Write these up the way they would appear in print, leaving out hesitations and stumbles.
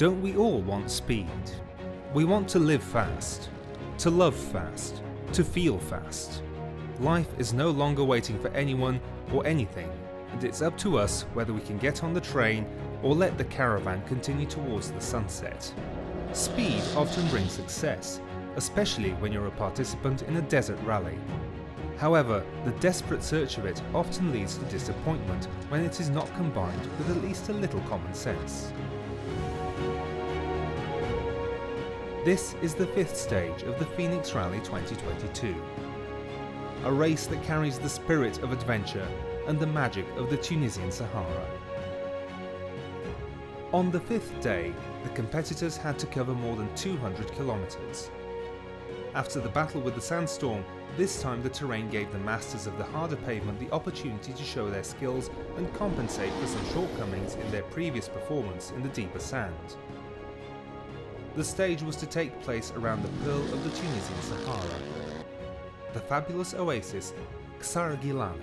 Don't we all want speed? We want to live fast, to love fast, to feel fast. Life is no longer waiting for anyone or anything, and it's up to us whether we can get on the train or let the caravan continue towards the sunset. Speed often brings success, especially when you're a participant in a desert rally. However, the desperate search of it often leads to disappointment when it is not combined with at least a little common sense. This is the fifth stage of the Fenix Rally 2022. A race that carries the spirit of adventure and the magic of the Tunisian Sahara. On the fifth day, the competitors had to cover more than 200 kilometers. After the battle with the sandstorm, this time the terrain gave the masters of the harder pavement the opportunity to show their skills and compensate for some shortcomings in their previous performance in the deeper sand. The stage was to take place around the pearl of the Tunisian Sahara, the fabulous oasis Ksargilan.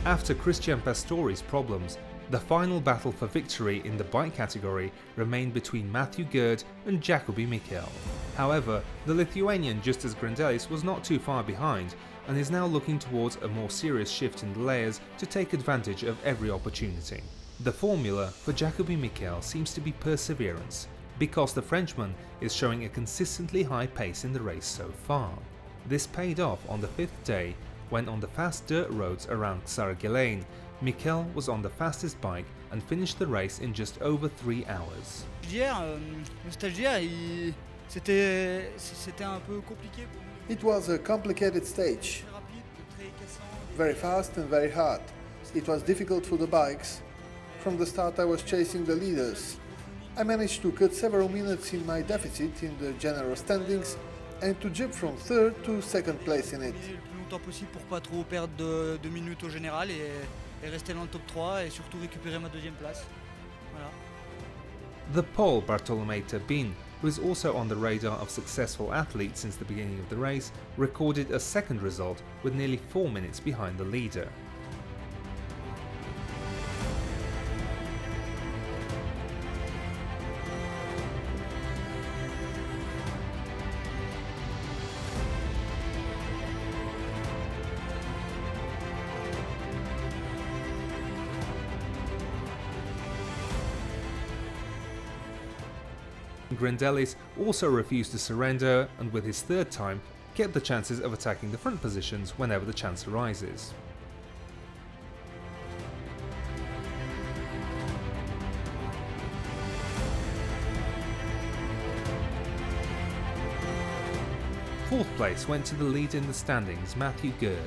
After Christian Pastori's problems, the final battle for victory in the bike category remained between Matthew Gerd and Jacobi Mikel. However, the Lithuanian Justas Grandelis was not too far behind and is now looking towards a more serious shift in the layers to take advantage of every opportunity. The formula for Jacobi Mikel seems to be perseverance, because the Frenchman is showing a consistently high pace in the race so far. This paid off on the fifth day when on the fast dirt roads around Ksargilan, Mikel was on the fastest bike and finished the race in just over 3 hours. It was a complicated stage, very fast and very hard. It was difficult for the bikes. From the start I was chasing the leaders. I managed to cut several minutes in my deficit in the general standings and to jump from third to second place in it. Possible pour pas trop perdre de minutes au général et rester dans le top 3 et surtout récupérer ma deuxième place. Voilà. The Pole Bartolomei Tabin, who is also on the radar of successful athletes since the beginning of the race, recorded a second result with nearly 4 minutes behind the leader. Grandelis also refused to surrender and with his third time kept the chances of attacking the front positions whenever the chance arises. Fourth place went to the lead in the standings, Matthew Gerd.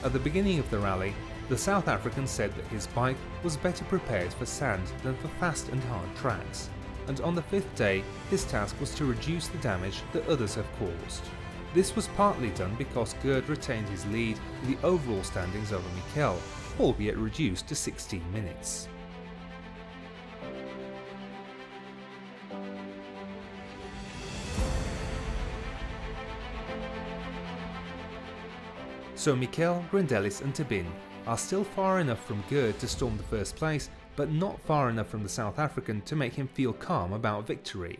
At the beginning of the rally, the South African said that his bike was better prepared for sand than for fast and hard tracks, and on the fifth day his task was to reduce the damage that others have caused. This was partly done because Gerd retained his lead in the overall standings over Mikel, albeit reduced to 16 minutes. So Mikel, Grindelis and Tabin are still far enough from Gerd to storm the first place, but not far enough from the South African to make him feel calm about victory.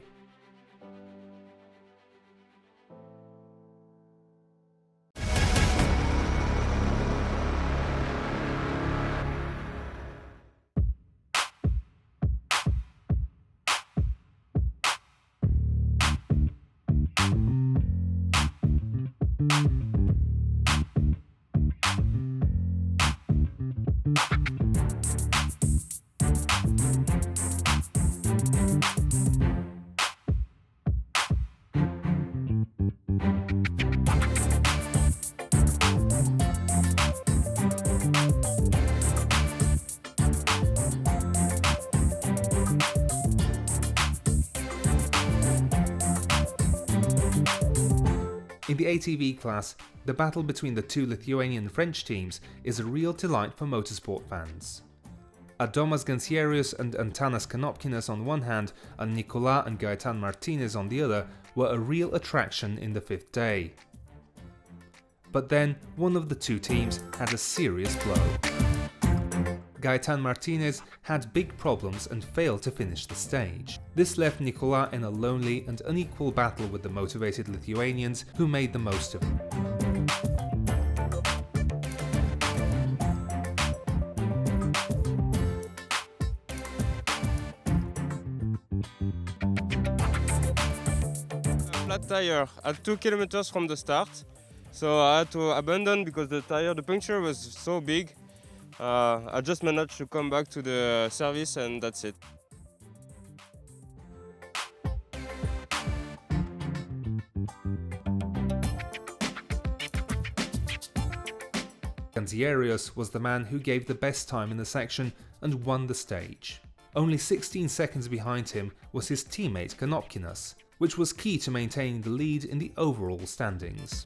In the ATV class, the battle between the two Lithuanian French teams is a real delight for motorsport fans. Adomas Gancierius and Antanas Kanopkinas on one hand, and Nicolas and Gaetan Martinez on the other, were a real attraction in the fifth day. But then, one of the two teams had a serious blow. Gaetan Martinez had big problems and failed to finish the stage. This left Nicolas in a lonely and unequal battle with the motivated Lithuanians, who made the most of it. Flat tire at 2 kilometers from the start, so I had to abandon because the puncture was so big. I just managed to come back to the service and that's it. Gancierius was the man who gave the best time in the section and won the stage. Only 16 seconds behind him was his teammate Kanopkinas, which was key to maintaining the lead in the overall standings.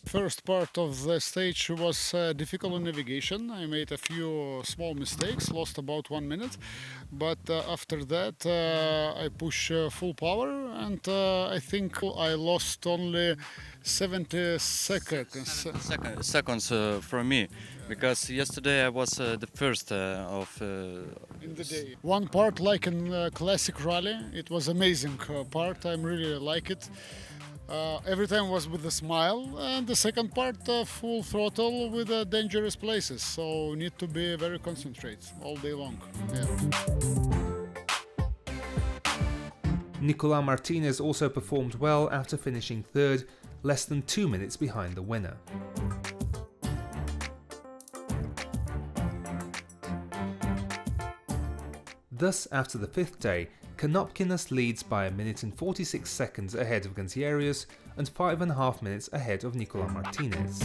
First part of the stage was difficult on navigation. I made a few small mistakes, lost about 1 minute, but after that I pushed full power and I think I lost only 70 seconds. Seconds for me, because yesterday I was the first in the day. One part like in classic rally, it was amazing part. I really like it. Every time was with a smile, and the second part full throttle with dangerous places, so need to be very concentrated all day long. Yeah. Nicolas Martinez also performed well after finishing third, less than 2 minutes behind the winner. Thus, after the fifth day, Kanopkinas leads by 1 minute and 46 seconds ahead of Gancierius and 5.5 minutes ahead of Nicolas Martinez.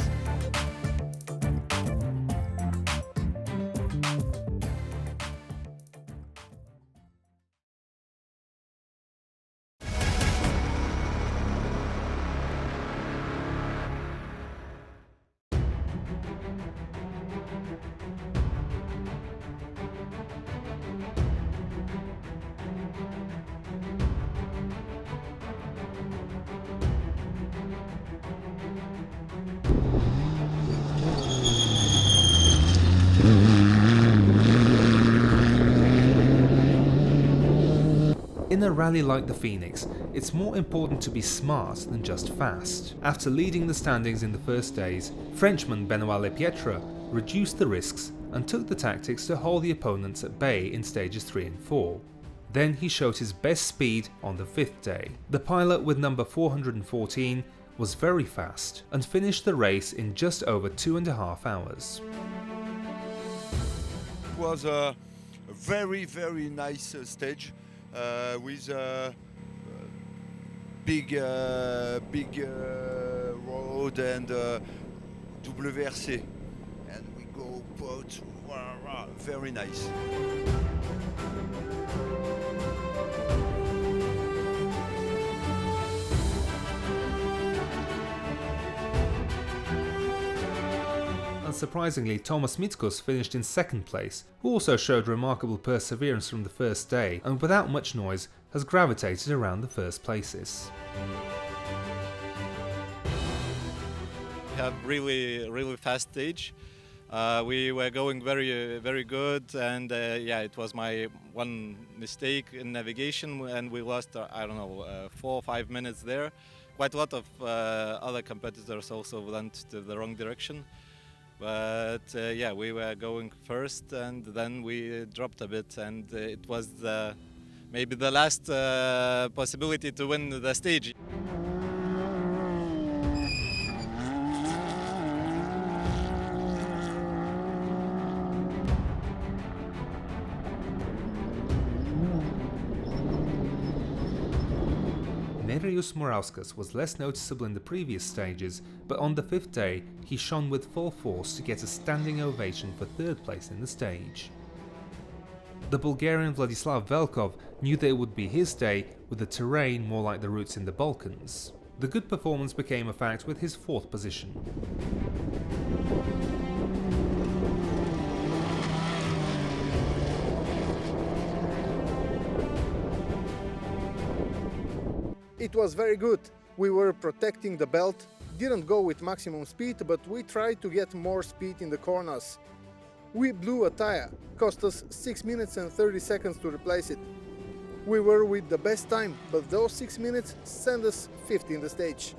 In a rally like the Fenix, it's more important to be smart than just fast. After leading the standings in the first days, Frenchman Benoit Lepietre reduced the risks and took the tactics to hold the opponents at bay in stages 3 and 4. Then he showed his best speed on the fifth day. The pilot with number 414 was very fast and finished the race in just over 2.5 hours. It was a very nice stage. With big road and WRC, and we go boat, very nice. surprisingly, Thomas Mitskus finished in second place, who also showed remarkable perseverance from the first day and without much noise has gravitated around the first places. We have really fast stage. We were going very good, and yeah, it was my one mistake in navigation, and we lost I don't know 4 or 5 minutes there. Quite a lot of other competitors also went to the wrong direction, but yeah, we were going first, and then we dropped a bit, and it was maybe the last possibility to win the stage. Nerijus Morauskas was less noticeable in the previous stages, but on the fifth day he shone with full force to get a standing ovation for third place in the stage. The Bulgarian Vladislav Velkov knew that it would be his day, with the terrain more like the routes in the Balkans. The good performance became a fact with his fourth position. It was very good. We were protecting the belt, didn't go with maximum speed, but we tried to get more speed in the corners. We blew a tire, cost us 6 minutes and 30 seconds to replace it. We were with the best time, but those 6 minutes sent us 5th in the stage.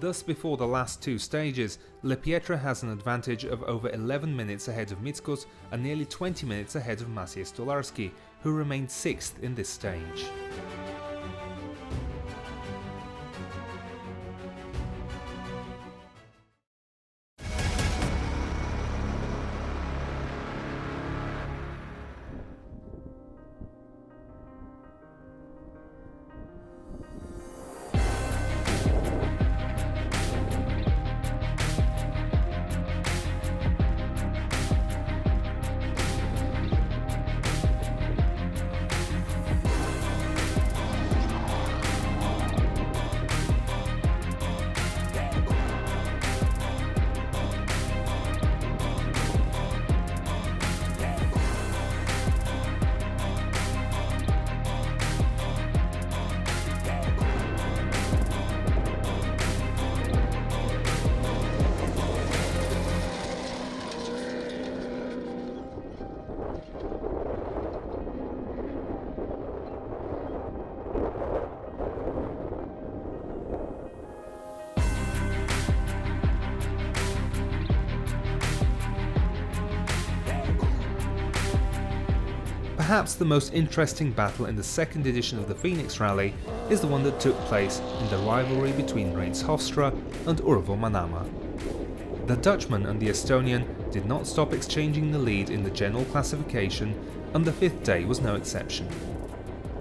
Thus, before the last two stages, Le Pietre has an advantage of over 11 minutes ahead of Mitskus and nearly 20 minutes ahead of Maciej Stolarski, who remained 6th in this stage. Perhaps the most interesting battle in the second edition of the Fenix Rally is the one that took place in the rivalry between Reins Hofstra and Urvo Manama. The Dutchman and the Estonian did not stop exchanging the lead in the general classification, and the fifth day was no exception.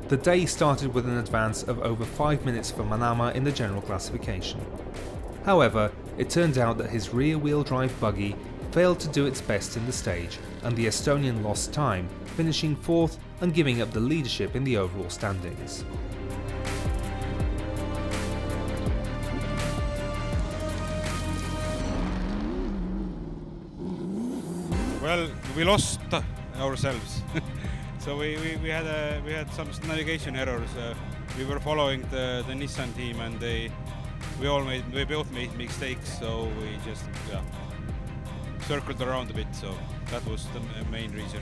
The day started with an advance of over 5 minutes for Manama in the general classification. However, it turned out that his rear-wheel drive buggy failed to do its best in the stage, and the Estonian lost time, finishing 4th and giving up the leadership in the overall standings. Well, we lost ourselves. So we had some navigation errors. We were following the Nissan team, and we both made mistakes. So we just circled around a bit. So that was the main reason.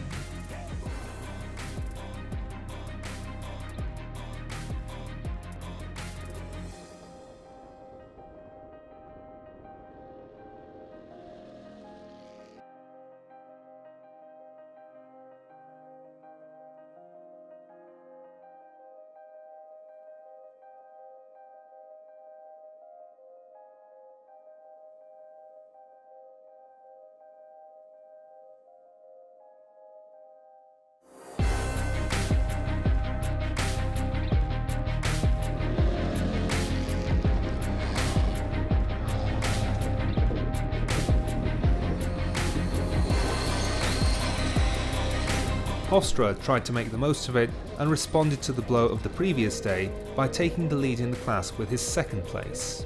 Hofstra tried to make the most of it and responded to the blow of the previous day by taking the lead in the class with his second place.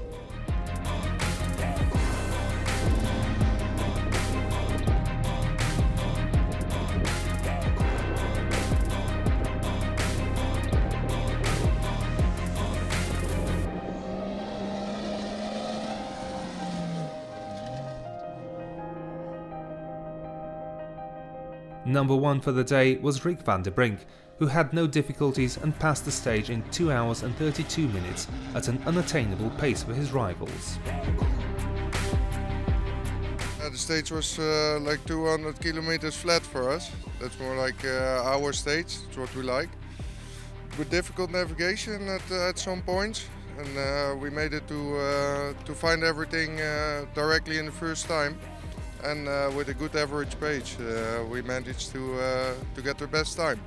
Number 1 for the day was Rick van der Brink, who had no difficulties and passed the stage in 2 hours and 32 minutes at an unattainable pace for his rivals. The stage was like 200 kilometers flat for us. That's more like our stage, it's what we like. With difficult navigation at some points, and we made it to find everything directly in the first time. And with a good average pace, we managed to get the best time.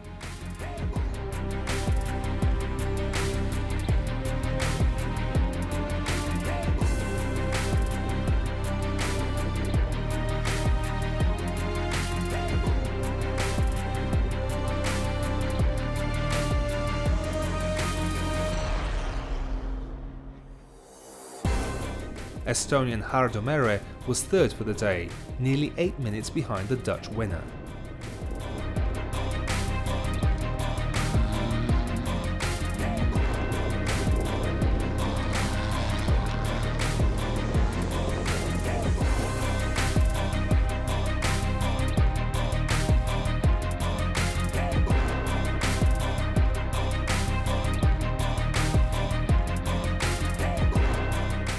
Estonian Hardo Mere was third for the day, nearly 8 minutes behind the Dutch winner.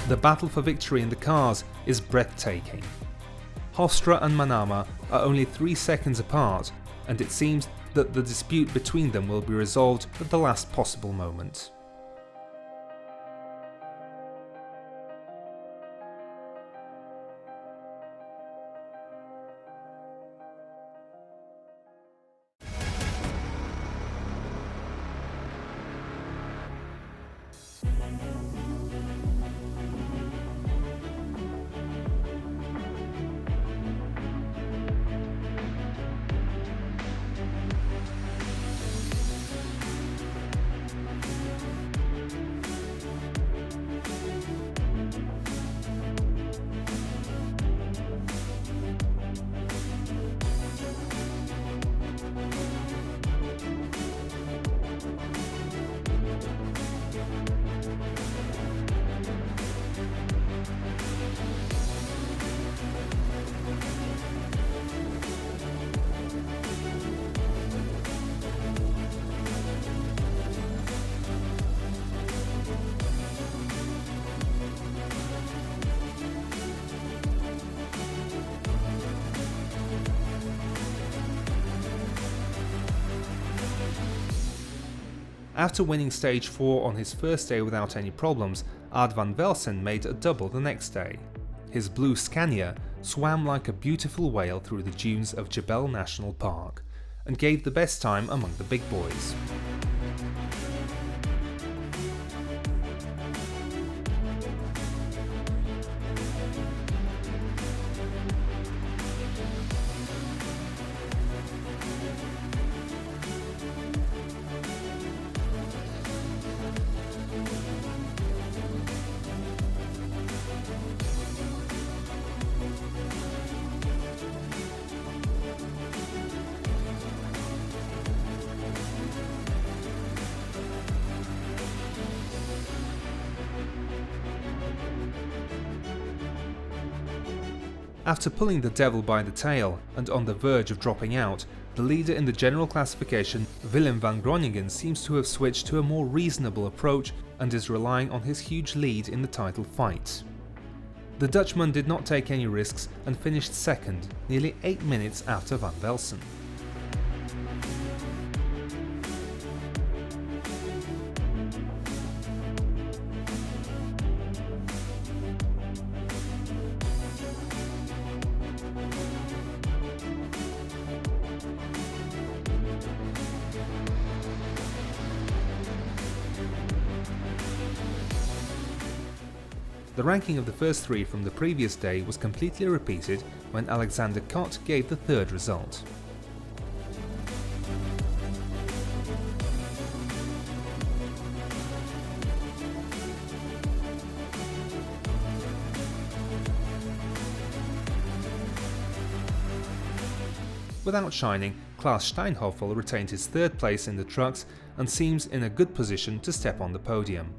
The battle for victory in the cars is breathtaking. Hofstra and Manama are only 3 seconds apart, and it seems that the dispute between them will be resolved at the last possible moment. After winning stage 4 on his first day without any problems, Ard van Velsen made a double the next day. His blue Scania swam like a beautiful whale through the dunes of Jebel National Park and gave the best time among the big boys. After pulling the devil by the tail and on the verge of dropping out, the leader in the general classification, Willem van Groningen, seems to have switched to a more reasonable approach and is relying on his huge lead in the title fight. The Dutchman did not take any risks and finished second, nearly 8 minutes after Van Velsen. The ranking of the first 3 from the previous day was completely repeated when Alexander Kott gave the third result. Without shining, Klaas Steinhoffel retained his third place in the trucks and seems in a good position to step on the podium.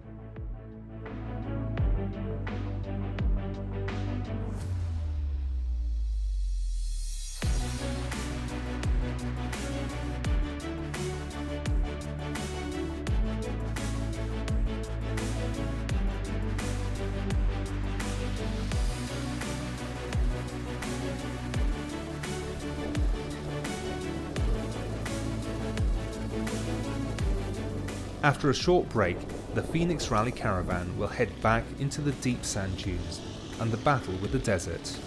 After a short break, the Fenix Rally caravan will head back into the deep sand dunes and the battle with the desert.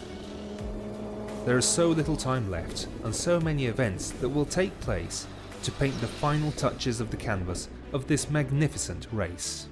There is so little time left and so many events that will take place to paint the final touches of the canvas of this magnificent race.